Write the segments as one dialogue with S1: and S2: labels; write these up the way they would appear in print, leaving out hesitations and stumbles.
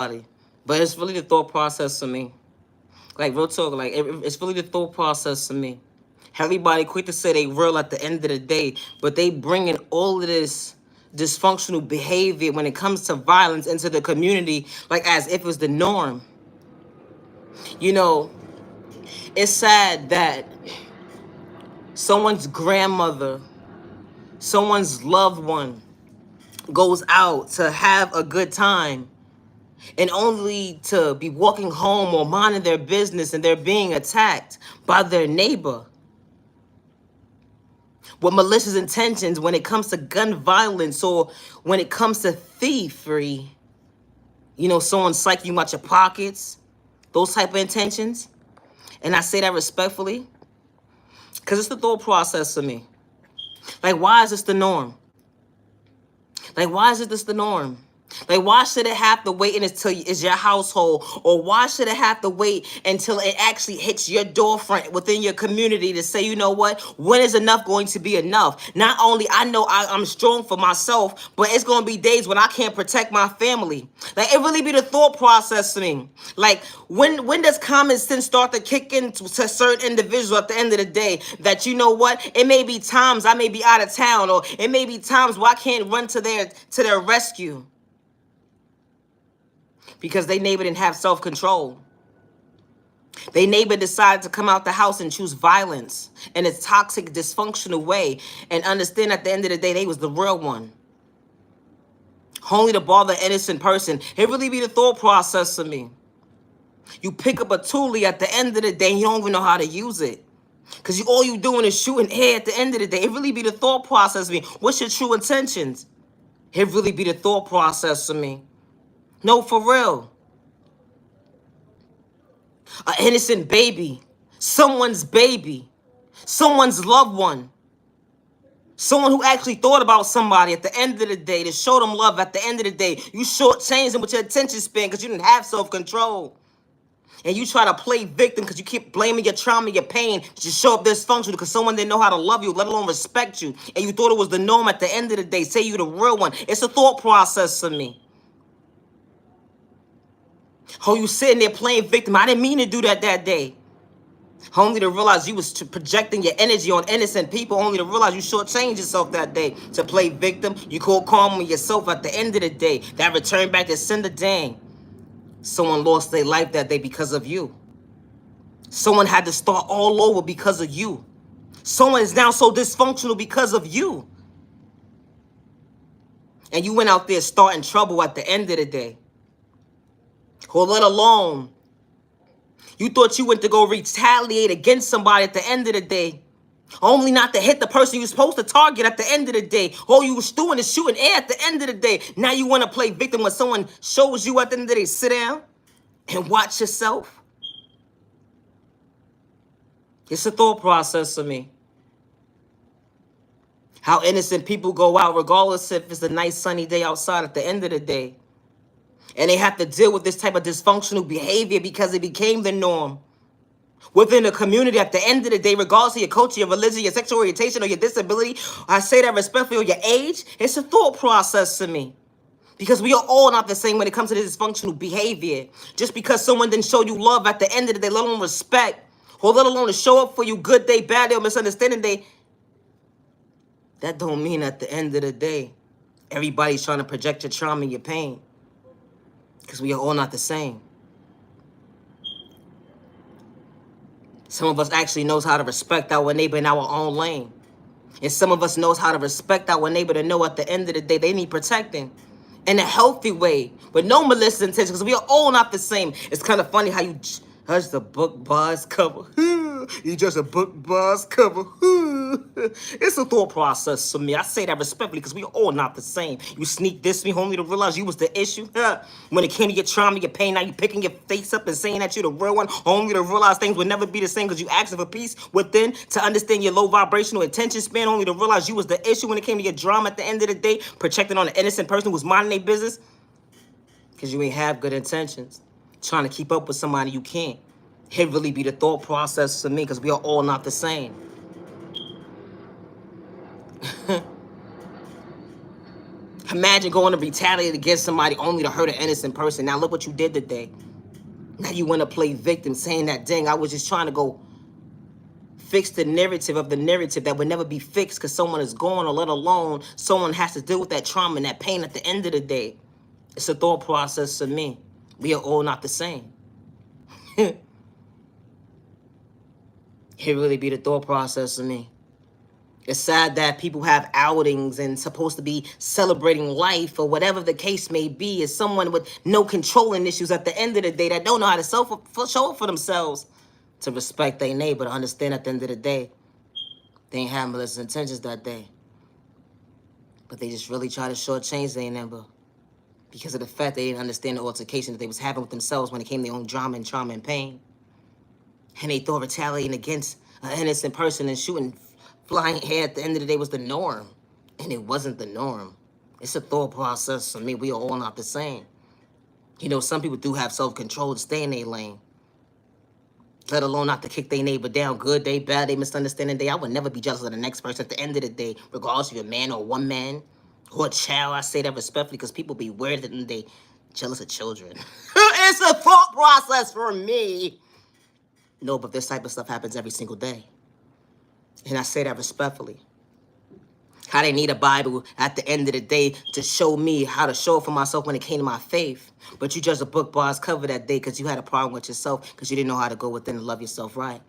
S1: But it's really the thought process for me. Like, real talk, like, it's really the thought process for me. Everybody quick to say they real at the end of the day, but they bringing all of this dysfunctional behavior when it comes to violence into the community, like as if it's the norm. You know, it's sad that someone's grandmother, someone's loved one goes out to have a good time and only to be walking home or minding their business and they're being attacked by their neighbor with malicious intentions when it comes to gun violence or when it comes to thievery. You know, someone psych you out your pockets, those type of intentions. And I say that respectfully because it's the thought process for me. Like, why is this the norm? Like, why is this the norm? Like, why should it have to wait until it's your household? Or why should it have to wait until it actually hits your door front within your community to say, you know what, when is enough going to be enough? Not only I know I'm strong for myself, but it's going to be days when I can't protect my family. Like, it really be the thought process to me. Like, when does common sense start to kick in to certain individuals at the end of the day that, you know what, it may be times I may be out of town, or it may be times where I can't run to their rescue because they neighbor didn't have self-control. They neighbor decided to come out the house and choose violence in a toxic, dysfunctional way and understand at the end of the day they was the real one. Only to bother an innocent person. It really be the thought process for me. You pick up a toolie at the end of the day and you don't even know how to use it. Because all you doing is shooting air at the end of the day. It really be the thought process for me. What's your true intentions? It really be the thought process for me. No, for real. An innocent baby, someone's loved one, someone who actually thought about somebody at the end of the day, to show them love at the end of the day. You shortchanged them with your attention span because you didn't have self-control. And you try to play victim because you keep blaming your trauma, your pain, to show up dysfunctional because someone didn't know how to love you, let alone respect you. And you thought it was the norm at the end of the day, say you the real one. It's a thought process for me. Oh, you sitting there playing victim. I didn't mean to do that day. Only to realize you was projecting your energy on innocent people. Only to realize you shortchanged yourself that day to play victim. You call karma yourself at the end of the day. That return back to sender dang. Someone lost their life that day because of you. Someone had to start all over because of you. Someone is now so dysfunctional because of you. And you went out there starting trouble at the end of the day. Or let alone, you thought you went to go retaliate against somebody at the end of the day, only not to hit the person you were supposed to target at the end of the day. All you was doing is shooting air at the end of the day. Now you want to play victim when someone shows you at the end of the day. Sit down and watch yourself. It's a thought process for me. How innocent people go out, regardless if it's a nice sunny day outside at the end of the day. And they have to deal with this type of dysfunctional behavior because it became the norm within the community at the end of the day, regardless of your culture, your religion, your sexual orientation, or your disability. I say that respectfully, or your age. It's a thought process to me. Because we are all not the same when it comes to this dysfunctional behavior. Just because someone didn't show you love at the end of the day, let alone respect, or let alone to show up for you good day, bad day, or misunderstanding day, that don't mean at the end of the day, everybody's trying to project your trauma and your pain. Because we are all not the same. Some of us actually knows how to respect our neighbor in our own lane. And some of us knows how to respect our neighbor to know at the end of the day they need protecting in a healthy way with no malicious intention, because we are all not the same. It's kind of funny how you judge the book buzz cover. You judge a book buzz cover. It's a thought process for me. I say that respectfully because we are all not the same. You sneak this me only to realize you was the issue. When it came to your trauma, your pain, now you picking your face up and saying that you're the real one, only to realize things would never be the same because you asking for peace within, to understand your low vibrational attention span, only to realize you was the issue when it came to your drama at the end of the day, projecting on an innocent person who was minding their business because you ain't have good intentions. Trying to keep up with somebody you can't. It really be the thought process for me because we are all not the same. Imagine going to retaliate against somebody only to hurt an innocent person. Now look what you did today. Now you want to play victim, saying that, dang, I was just trying to go fix the narrative of the narrative that would never be fixed because someone is gone, or let alone someone has to deal with that trauma and that pain at the end of the day. It's a thought process to me. We are all not the same. It really be the thought process to me. It's sad that people have outings and supposed to be celebrating life or whatever the case may be, as someone with no controlling issues at the end of the day that don't know how to show up for themselves, to respect their neighbor, to understand at the end of the day, they ain't have malicious intentions that day. But they just really try to shortchange their neighbor because of the fact they didn't understand the altercation that they was having with themselves when it came to their own drama and trauma and pain. And they thought retaliating against an innocent person and shooting flying hair at the end of the day was the norm. And it wasn't the norm. It's a thought process for me. We are all not the same. You know, some people do have self-control to stay in their lane, let alone not to kick their neighbor down. Good day, bad day, misunderstanding day. I would never be jealous of the next person at the end of the day, regardless if you're a man or one man or a child. I say that respectfully because people be weird and they jealous of children. It's a thought process for me. No, but this type of stuff happens every single day. And I say that respectfully. How they need a Bible at the end of the day to show me how to show up for myself when it came to my faith. But you judged a book by its cover that day because you had a problem with yourself, because you didn't know how to go within and love yourself right.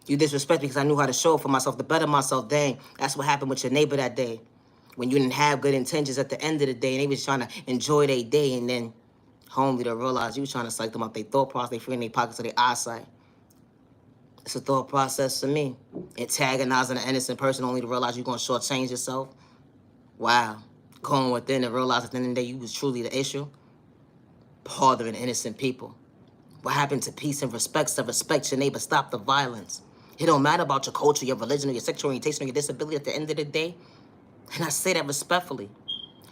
S1: You disrespect me because I knew how to show up for myself, to better myself. Dang, that's what happened with your neighbor that day. When you didn't have good intentions at the end of the day and they was trying to enjoy their day, and then homely to realize you was trying to psych them up their thought process, they free in their pockets of their eyesight. It's a thought process to me. Antagonizing an innocent person only to realize you're going to shortchange yourself. Wow. Going within and realize at the end of the day you was truly the issue. Bothering innocent people. What happened to peace and respect? So respect your neighbor. Stop the violence. It don't matter about your culture, your religion, or your sexual orientation, or your disability at the end of the day. And I say that respectfully.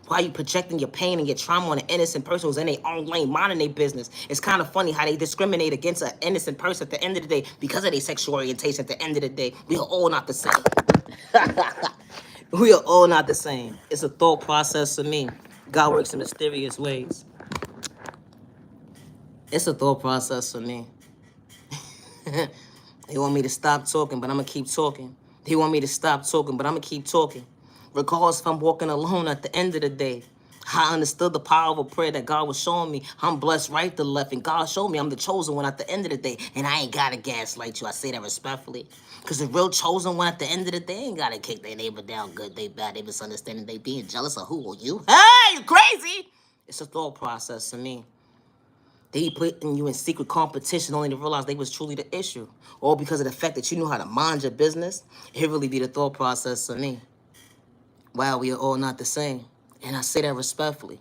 S1: Why are you projecting your pain and your trauma on an innocent person who's in their own lane, minding their business? It's kind of funny how they discriminate against an innocent person at the end of the day because of their sexual orientation. At the end of the day, we are all not the same. We are all not the same. It's a thought process for me. God works in mysterious ways. It's a thought process for me. They want me to stop talking, but I'm going to keep talking. They want me to stop talking, but I'm going to keep talking. Regardless if I'm walking alone at the end of the day, I understood the power of a prayer that God was showing me. I'm blessed right to left, and God showed me I'm the chosen one at the end of the day. And I ain't got to gaslight you. I say that respectfully. Because the real chosen one at the end of the day ain't got to kick their neighbor down good, they bad, they misunderstanding, they being jealous of who? Or you? Hey, you crazy? It's a thought process to me. They putting you in secret competition only to realize they was truly the issue. All because of the fact that you knew how to mind your business. It really be the thought process to me. Wow, we are all not the same. And I say that respectfully.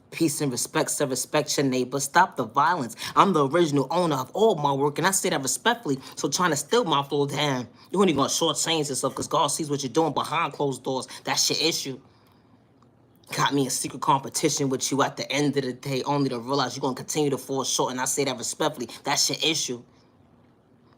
S1: Peace and respect, so respect your neighbor. Stop the violence. I'm the original owner of all my work, and I say that respectfully. So trying to steal my flow, damn, you ain't gonna shortchange yourself because God sees what you're doing behind closed doors. That's your issue. Got me in secret competition with you at the end of the day, only to realize you're gonna continue to fall short, and I say that respectfully. That's your issue.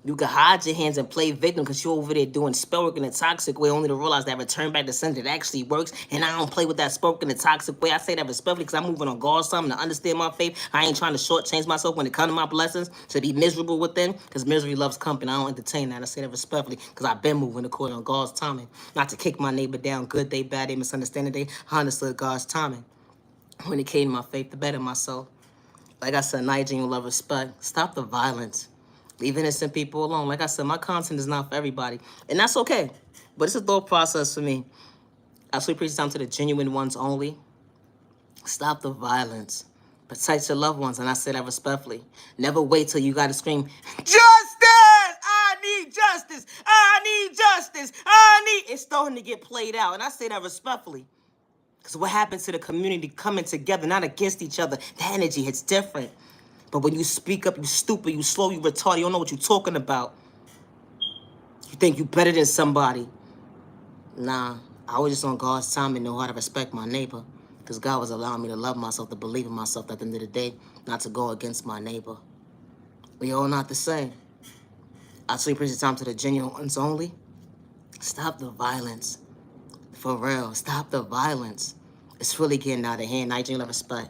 S1: You can hide your hands and play victim because you're over there doing spell work in a toxic way, only to realize that return back to sender actually works. And I don't play with that spell work in a toxic way. I say that respectfully because I'm moving on God's time to understand my faith. I ain't trying to shortchange myself when it comes to my blessings, to be miserable within, because misery loves company. I don't entertain that. I say that respectfully because I've been moving according to God's timing. Not to kick my neighbor down, good day, bad day, misunderstanding day. I understood God's timing. When it came to my faith, to better myself. Like I said, Nigel, love, respect. Stop the violence. Leave innocent people alone. Like I said, my content is not for everybody. And that's okay. But it's a thought process for me. I actually preach down to the genuine ones only. Stop the violence. Protect your loved ones. And I say that respectfully. Never wait till you got to scream, justice! I need justice! I need justice! I need... It's starting to get played out. And I say that respectfully. Because what happens to the community coming together, not against each other, the energy hits different. But when you speak up, you stupid, you slow, you retarded, you don't know what you're talking about. You think you better than somebody. Nah, I was just on God's time and know how to respect my neighbor. Because God was allowing me to love myself, to believe in myself at the end of the day, not to go against my neighbor. We all not the same. I sleep preach the time to the genuine ones only. Stop the violence. For real, stop the violence. It's really getting out of hand. Nigel, love a spot.